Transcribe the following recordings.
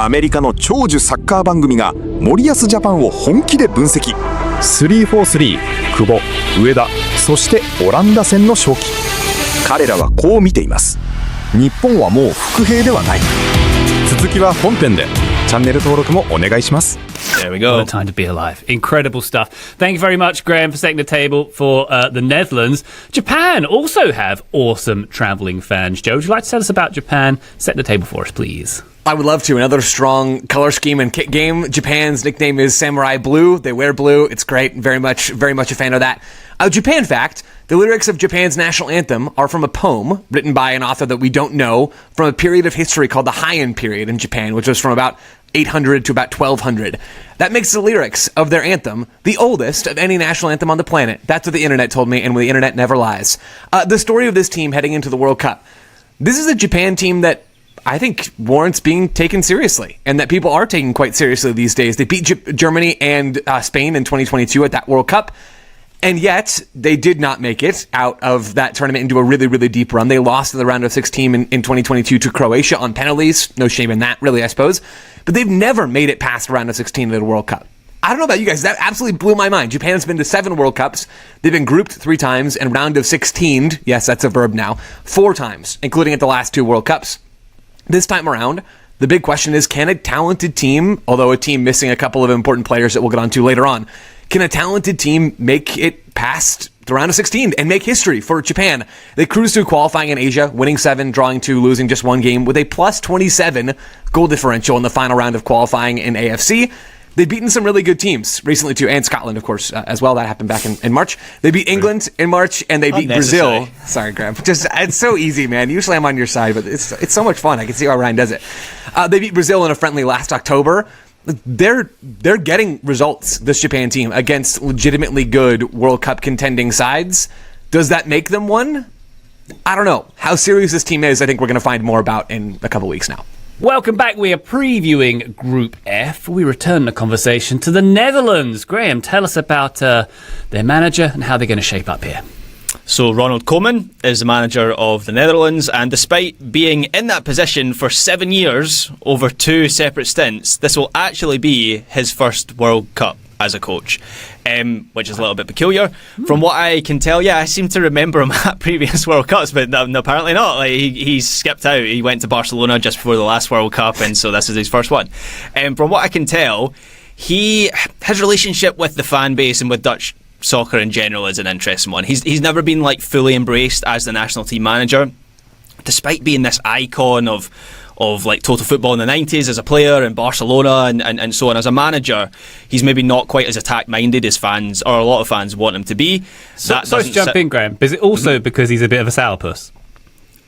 アメリカの長寿サッカー番組が森保ジャパンを本気で分析。343、久保、上田、そしてオランダ戦の勝機。彼らはこう見ています。日本はもう伏兵ではない。続きは本編で。チャンネル登録もお願いします。 There we go. What a time to be alive. Incredible stuff. Thank you very much, Graham, for setting the table for the Netherlands. Japan also have awesome travelling fans. Joe, would you like to tell us about Japan? Set the table for us, please. I would love to. Another strong color scheme and kit game. Japan's nickname is Samurai Blue. They wear blue. It's great. Very much a fan of that. Japan fact, the lyrics of Japan's national anthem are from a poem written by an author that we don't know from a period of history called the Heian period in Japan, which was from about 800 to about 1200. That makes the lyrics of their anthem the oldest of any national anthem on the planet. That's what the internet told me, and the internet never lies. The story of this team heading into the World Cup. This is a Japan team that I think warrants being taken seriously, and that people are taking quite seriously these days. They beat Germany and Spain in 2022 at that World Cup, and yet they did not make it out of that tournament into a really, really deep run. They lost in the round of 16 in 2022 to Croatia on penalties. No shame in that, really, I suppose. But they've never made it past the round of 16 of the World Cup. I don't know about you guys, that absolutely blew my mind. Japan's been to 7 World Cups. They've been grouped 3 times and round of 16'd, yes, that's a verb now, 4 times, including at the last 2 World Cups. This time around, the big question is, can a talented team, although a team missing a couple of important players that we'll get onto later on, can a talented team make it past the round of 16 and make history for Japan? They cruised through qualifying in Asia, winning 7, drawing 2, losing just 1 game, with a plus 27 goal differential in the final round of qualifying in AFC. They've beaten some really good teams recently too, and Scotland, of course, as well. That happened back in March. They beat England in March, and they beat Brazil. Sorry, Graham. It's so easy, man. Usually I'm on your side, but it's so much fun. I can see why Ryan does it. They beat Brazil in a friendly last October. They're getting results, this Japan team, against legitimately good World Cup contending sides. Does that make them one? I don't know. How serious this team is, I think we're going to find more about in a couple weeks now. Welcome back. We are previewing Group F. We return the conversation to the Netherlands. Graham, tell us about their manager and how they're going to shape up here. So Ronald Koeman is the manager of the Netherlands, and despite being in that position for 7 years over 2 separate stints, this will actually be his first World Cup as a coach, which is a little bit peculiar. From what I can tell, I seem to remember him at previous World Cups, but no, apparently not. Like he skipped out. He went to Barcelona just before the last World Cup, and so this is his first one. From what I can tell, his relationship with the fan base and with Dutch soccer in general is an interesting one. He's never been like fully embraced as the national team manager, despite being this icon of like total football in the 90s as a player in Barcelona and so on. As a manager, he's maybe not quite as attack minded as fans, or a lot of fans, want him to be. Sorry to jump in, Graham, but is it also because he's a bit of a sourpuss?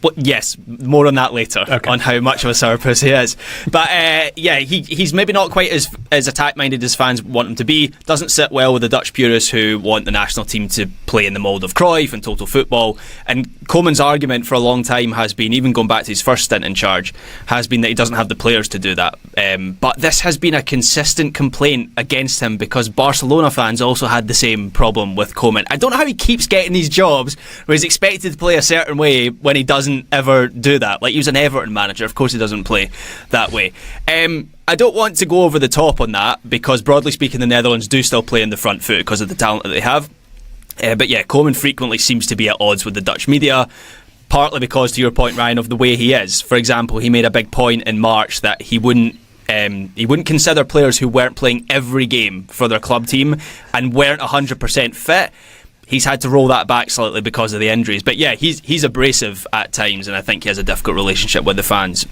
But yes, more on that later, on how much of a sourpuss he is. But he's maybe not quite as attack-minded as fans want him to be. Doesn't sit well with the Dutch purists who want the national team to play in the mould of Cruyff and total football. And Koeman's argument for a long time has been, even going back to his first stint in charge, has been that he doesn't have the players to do that. But this has been a consistent complaint against him, because Barcelona fans also had the same problem with Koeman. I don't know how he keeps getting these jobs where he's expected to play a certain way when he doesn't ever do that. Like, he was an Everton manager, of course he doesn't play that way. I don't want to go over the top on that, because broadly speaking the Netherlands do still play in the front foot because of the talent that they have. But Koeman frequently seems to be at odds with the Dutch media, partly because, to your point, Ryan, of the way he is. For example, he made a big point in March that he wouldn't consider players who weren't playing every game for their club team and weren't 100% fit. He's had to roll that back slightly because of the injuries. But he's abrasive at times, and I think he has a difficult relationship with the fans.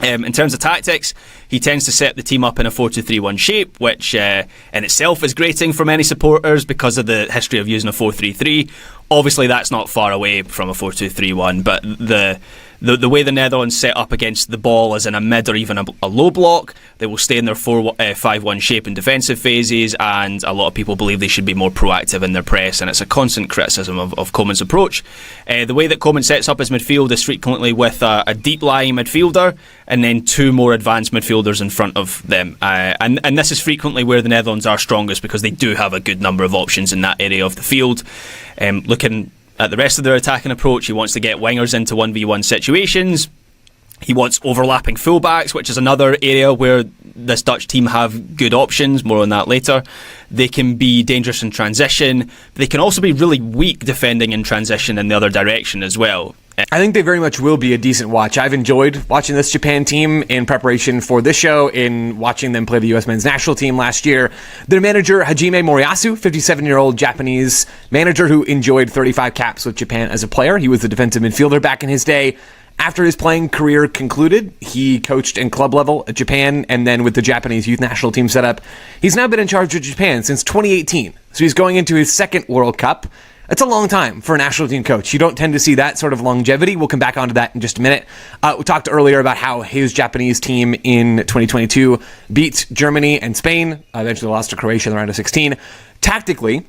In terms of tactics, he tends to set the team up in a 4-2-3-1 shape, which in itself is grating for many supporters because of the history of using a 4-3-3. Obviously, that's not far away from a 4-2-3-1, but the way the Netherlands set up against the ball is in a mid or even a low block. They will stay in their 4-5-1 shape in defensive phases, and a lot of people believe they should be more proactive in their press, and it's a constant criticism of Koeman's approach. The way that Koeman sets up his midfield is frequently with a deep-lying midfielder and then 2 more advanced midfielders in front of them. And this is frequently where the Netherlands are strongest, because they do have a good number of options in that area of the field. Looking at the rest of their attacking approach, he wants to get wingers into 1v1 situations. He wants overlapping fullbacks, which is another area where this Dutch team have good options. More on that later. They can be dangerous in transition. They can also be really weak defending in transition in the other direction as well. I think they very much will be a decent watch. I've enjoyed watching this Japan team in preparation for this show, in watching them play the U.S. men's national team last year. Their manager, Hajime Moriyasu, 57-year-old Japanese manager who enjoyed 35 caps with Japan as a player. He was the defensive midfielder back in his day. After his playing career concluded, he coached in club level at Japan, and then with the Japanese youth national team set up. He's now been in charge of Japan since 2018, so he's going into his second World Cup. That's a long time for a national team coach. You don't tend to see that sort of longevity. We'll come back onto that in just a minute. We talked earlier about how his Japanese team in 2022 beat Germany and Spain, eventually lost to Croatia in the round of 16. Tactically,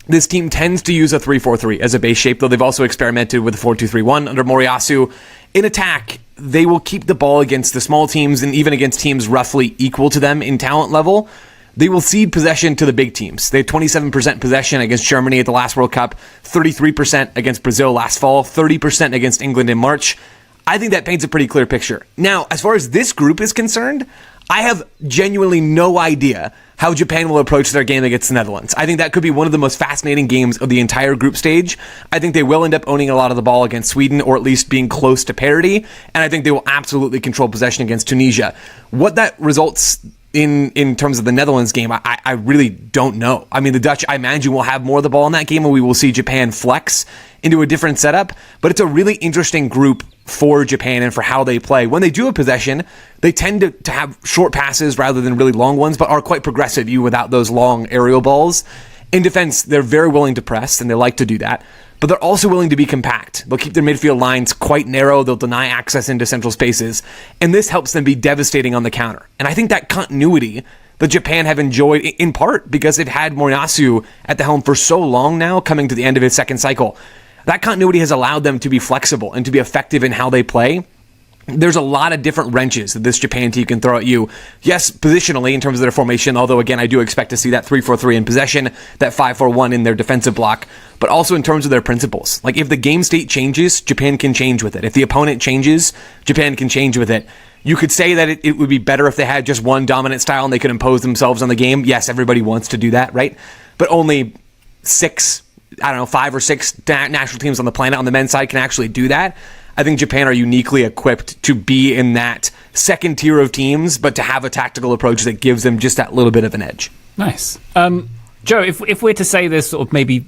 this team tends to use a 3-4-3 as a base shape, though they've also experimented with a 4-2-3-1 under Moriyasu. In attack, they will keep the ball against the small teams and even against teams roughly equal to them in talent level. They will cede possession to the big teams. They had 27% possession against Germany at the last World Cup, 33% against Brazil last fall, 30% against England in March. I think that paints a pretty clear picture. Now, as far as this group is concerned, I have genuinely no idea how Japan will approach their game against the Netherlands. I think that could be one of the most fascinating games of the entire group stage. I think they will end up owning a lot of the ball against Sweden, or at least being close to parity, and I think they will absolutely control possession against Tunisia. What that results in terms of the Netherlands game, I really don't know. I mean, the Dutch, I imagine, will have more of the ball in that game, and we will see Japan flex into a different setup, but it's a really interesting group for Japan and for how they play. When they do have possession, they tend to have short passes rather than really long ones, but are quite progressive, even without those long aerial balls. In defense, they're very willing to press, and they like to do that, but they're also willing to be compact. They'll keep their midfield lines quite narrow, they'll deny access into central spaces, and this helps them be devastating on the counter. And I think that continuity that Japan have enjoyed, in part because they've had Moriyasu at the helm for so long now, coming to the end of his second cycle, that continuity has allowed them to be flexible and to be effective in how they play. There's a lot of different wrenches that this Japan team can throw at you. Yes, positionally in terms of their formation, although again, I do expect to see that 3-4-3 in possession, that 5-4-1 in their defensive block, but also in terms of their principles. Like, if the game state changes, Japan can change with it. If the opponent changes, Japan can change with it. You could say that it would be better if they had just one dominant style and they could impose themselves on the game. Yes, everybody wants to do that, right? But only 5 or 6 national teams on the planet on the men's side can actually do that. I think Japan are uniquely equipped to be in that second tier of teams, but to have a tactical approach that gives them just that little bit of an edge. Nice. Joe, if we're to say there's sort of maybe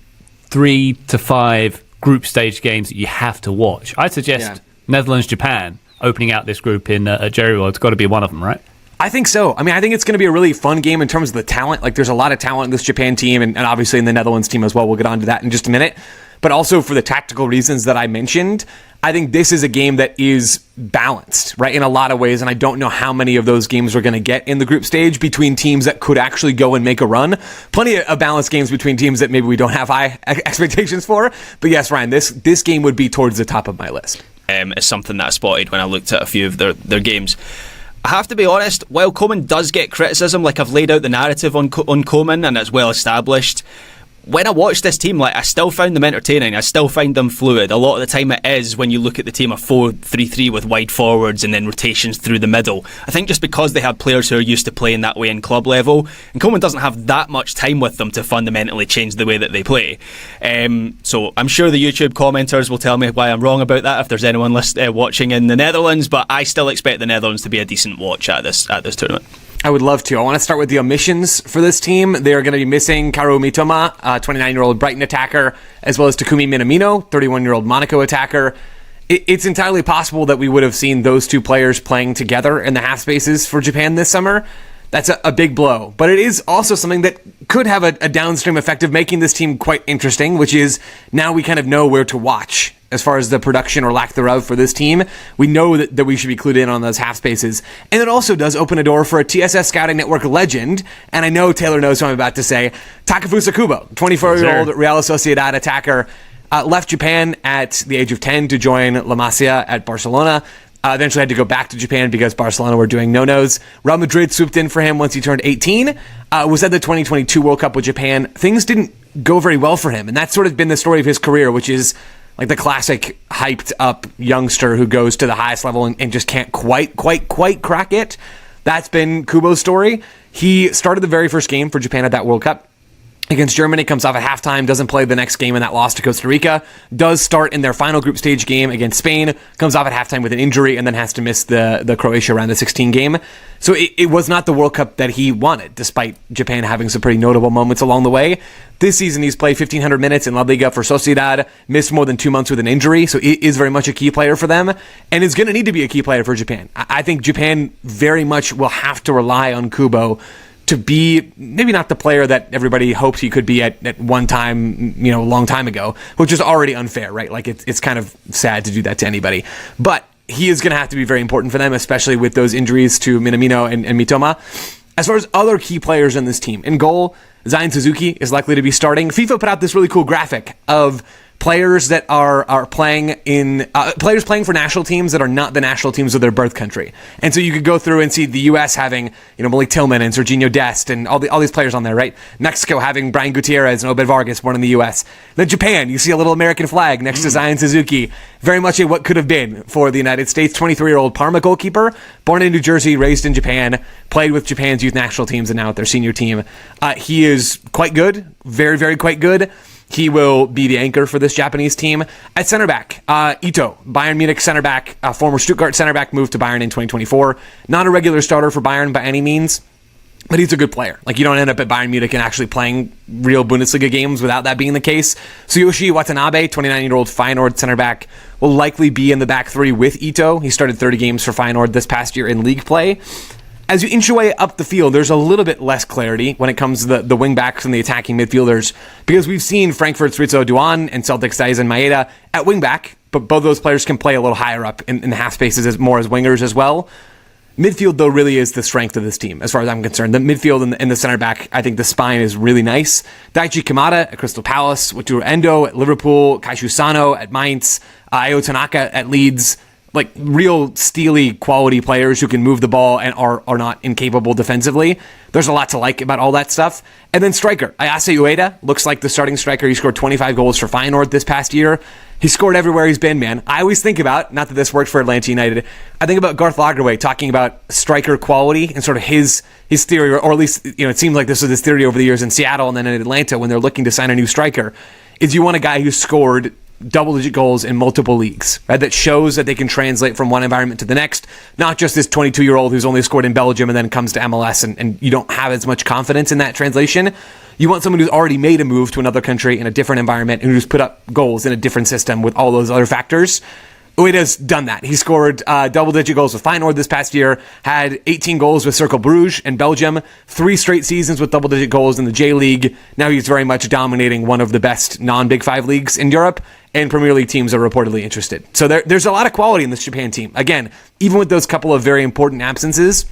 3 to 5 group stage games that you have to watch, I'd suggest Netherlands-Japan opening out this group in Jerry World. It's got to be one of them, right? I think so. I mean, I think it's going to be a really fun game in terms of the talent. Like, there's a lot of talent in this Japan team, and obviously in the Netherlands team as well. We'll get on to that in just a minute. But also for the tactical reasons that I mentioned, I think this is a game that is balanced, right, in a lot of ways, and I don't know how many of those games we're going to get in the group stage between teams that could actually go and make a run. Plenty of balanced games between teams that maybe we don't have high expectations for. But yes, Ryan, this game would be towards the top of my list. Is something that I spotted when I looked at a few of their games. I have to be honest, while Coman does get criticism, like I've laid out the narrative on Coman and it's well established, when I watched this team, like, I still found them entertaining. I still find them fluid. A lot of the time it is when you look at the team, a 4-3-3 with wide forwards and then rotations through the middle. I think just because they have players who are used to playing that way in club level, and Coman doesn't have that much time with them to fundamentally change the way that they play. So I'm sure the YouTube commenters will tell me why I'm wrong about that if there's anyone watching in the Netherlands, but I still expect the Netherlands to be a decent watch at this tournament. I would love to. I want to start with the omissions for this team. They are going to be missing Karu Mitoma, 29-year-old Brighton attacker, as well as Takumi Minamino, 31-year-old Monaco attacker. It's entirely possible that we would have seen those two players playing together in the half spaces for Japan this summer. That's a big blow. But it is also something that could have a downstream effect of making this team quite interesting, which is now we kind of know where to watch as far as the production or lack thereof for this team. We know that we should be clued in on those half spaces. And it also does open a door for a TSS Scouting Network legend, and I know Taylor knows what I'm about to say, Takefusa Kubo, 24-year-old Real Sociedad attacker, left Japan at the age of 10 to join La Masia at Barcelona. Eventually had to go back to Japan because Barcelona were doing no-nos. Real Madrid swooped in for him once he turned 18. Was at the 2022 World Cup with Japan. Things didn't go very well for him, and that's sort of been the story of his career, which is, like the classic hyped up youngster who goes to the highest level and just can't quite crack it. That's been Kubo's story. He started the very first game for Japan at that World Cup against Germany, comes off at halftime, doesn't play the next game in that loss to Costa Rica, does start in their final group stage game against Spain, comes off at halftime with an injury, and then has to miss the Croatia round of 16 game. So it was not the World Cup that he wanted, despite Japan having some pretty notable moments along the way. This season, he's played 1,500 minutes in La Liga for Sociedad, missed more than 2 months with an injury, so he is very much a key player for them, and is going to need to be a key player for Japan. I think Japan very much will have to rely on Kubo to be maybe not the player that everybody hoped he could be at one time, a long time ago, which is already unfair, right? Like it's kind of sad to do that to anybody. But he is going to have to be very important for them, especially with those injuries to Minamino and Mitoma. As far as other key players in this team, in goal, Zion Suzuki is likely to be starting. FIFA put out this really cool graphic of players that are playing players playing for national teams that are not the national teams of their birth country. And so you could go through and see the U.S. having, Malik Tillman and Serginho Dest and all these players on there, right? Mexico having Brian Gutierrez and Obed Vargas born in the U.S. Then Japan, you see a little American flag next to Zion Suzuki. Very much a what could have been for the United States. 23-year-old Parma goalkeeper, born in New Jersey, raised in Japan, played with Japan's youth national teams and now at their senior team. He is quite good, very, very quite good. He will be the anchor for this Japanese team. At center back, Ito, Bayern Munich center back, former Stuttgart center back, moved to Bayern in 2024. Not a regular starter for Bayern by any means, but he's a good player. Like, you don't end up at Bayern Munich and actually playing real Bundesliga games without that being the case. Tsuyoshi Watanabe, 29-year-old Feyenoord center back, will likely be in the back three with Ito. He started 30 games for Feyenoord this past year in league play. As you inch your way up the field, there's a little bit less clarity when it comes to the wing-backs and the attacking midfielders, because we've seen Frankfurt's Ritsu Duan and Celtic's Daisen Maeda at wing-back, but both those players can play a little higher up in the half spaces as more as wingers as well. Midfield, though, really is the strength of this team, as far as I'm concerned. The midfield and the center back, I think the spine is really nice. Daichi Kamada at Crystal Palace, Wataru Endo at Liverpool, Kaishu Sano at Mainz, Ayo Tanaka at Leeds. Like, real steely quality players who can move the ball and are not incapable defensively. There's a lot to like about all that stuff. And then striker, Ayase Ueda looks like the starting striker. He scored 25 goals for Feyenoord this past year. He scored everywhere he's been, man. I always think about, not that this worked for Atlanta United, I think about Garth Lagerwey talking about striker quality and sort of his theory, or at least, it seems like this was his theory over the years in Seattle and then in Atlanta when they're looking to sign a new striker, is you want a guy who scored double-digit goals in multiple leagues, right? That shows that they can translate from one environment to the next, not just this 22-year-old who's only scored in Belgium and then comes to MLS and you don't have as much confidence in that translation. You want someone who's already made a move to another country in a different environment and who's put up goals in a different system with all those other factors. Ueda's done that. He scored double-digit goals with Feyenoord this past year, had 18 goals with Cercle Bruges in Belgium, 3 straight seasons with double-digit goals in the J-League. Now he's very much dominating one of the best non-Big Five leagues in Europe, and Premier League teams are reportedly interested. So there's a lot of quality in this Japan team. Again, even with those couple of very important absences,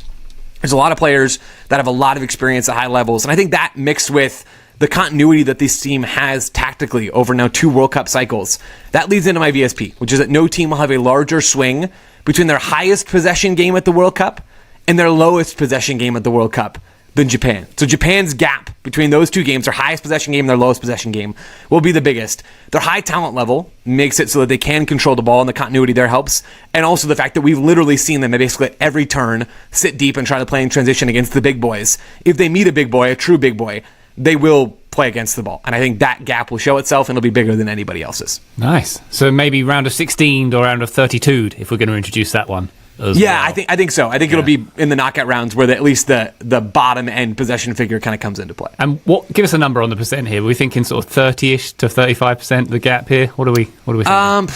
there's a lot of players that have a lot of experience at high levels, and I think that mixed with the continuity that this team has tactically over now 2 World Cup cycles, that leads into my VSP, which is that no team will have a larger swing between their highest possession game at the World Cup and their lowest possession game at the World Cup than Japan. So Japan's gap between those 2 games, their highest possession game and their lowest possession game, will be the biggest. Their high talent level makes it so that they can control the ball, and the continuity there helps. And also the fact that we've literally seen them at basically every turn sit deep and try to play in transition against the big boys. If they meet a big boy, a true big boy, they will play against the ball. And I think that gap will show itself and it'll be bigger than anybody else's. Nice. So maybe round of 16 or round of 32 if we're going to introduce that one. Yeah, well. I think so. I think it'll be in the knockout rounds where at least the bottom end possession figure kind of comes into play. And give us a number on the percent here. Are we thinking sort of 30-ish to 35% the gap here? What are we thinking?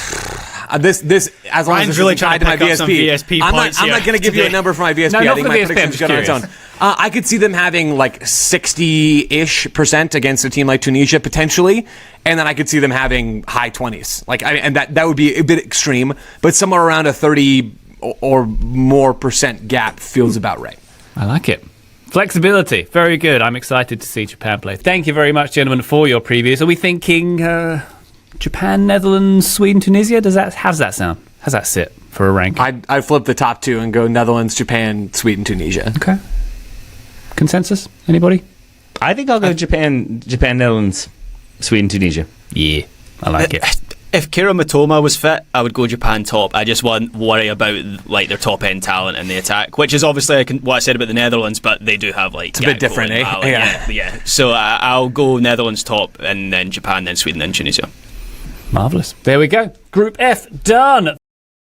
This as long Ryan's as really trying to pick up some VSP points. I'm not going to give you a number for my VSP. No, I think my prediction's good on its own. I could see them having like 60-ish% against a team like Tunisia potentially, and then I could see them having high 20s. And that would be a bit extreme, but somewhere around a 30 or more % gap feels about right. I like it. Flexibility, very good. I'm excited to see Japan play. Thank you very much, gentlemen, for your previews. Are we thinking Japan, Netherlands, Sweden, Tunisia? How's that sound? How's that sit for a rank? I'd flip the top 2 and go Netherlands, Japan, Sweden, Tunisia. Okay. Consensus? Anybody? I think I'll go Japan, Netherlands, Sweden, Tunisia. Yeah, I like it. If Kira Matoma was fit, I would go Japan top. I just worry about like their top end talent in the attack, which is obviously what I said about the Netherlands, but they do have like it's a bit different, eh? Yeah. So I'll go Netherlands top, and then Japan, then Sweden, then Tunisia. Marvellous. There we go. Group F done.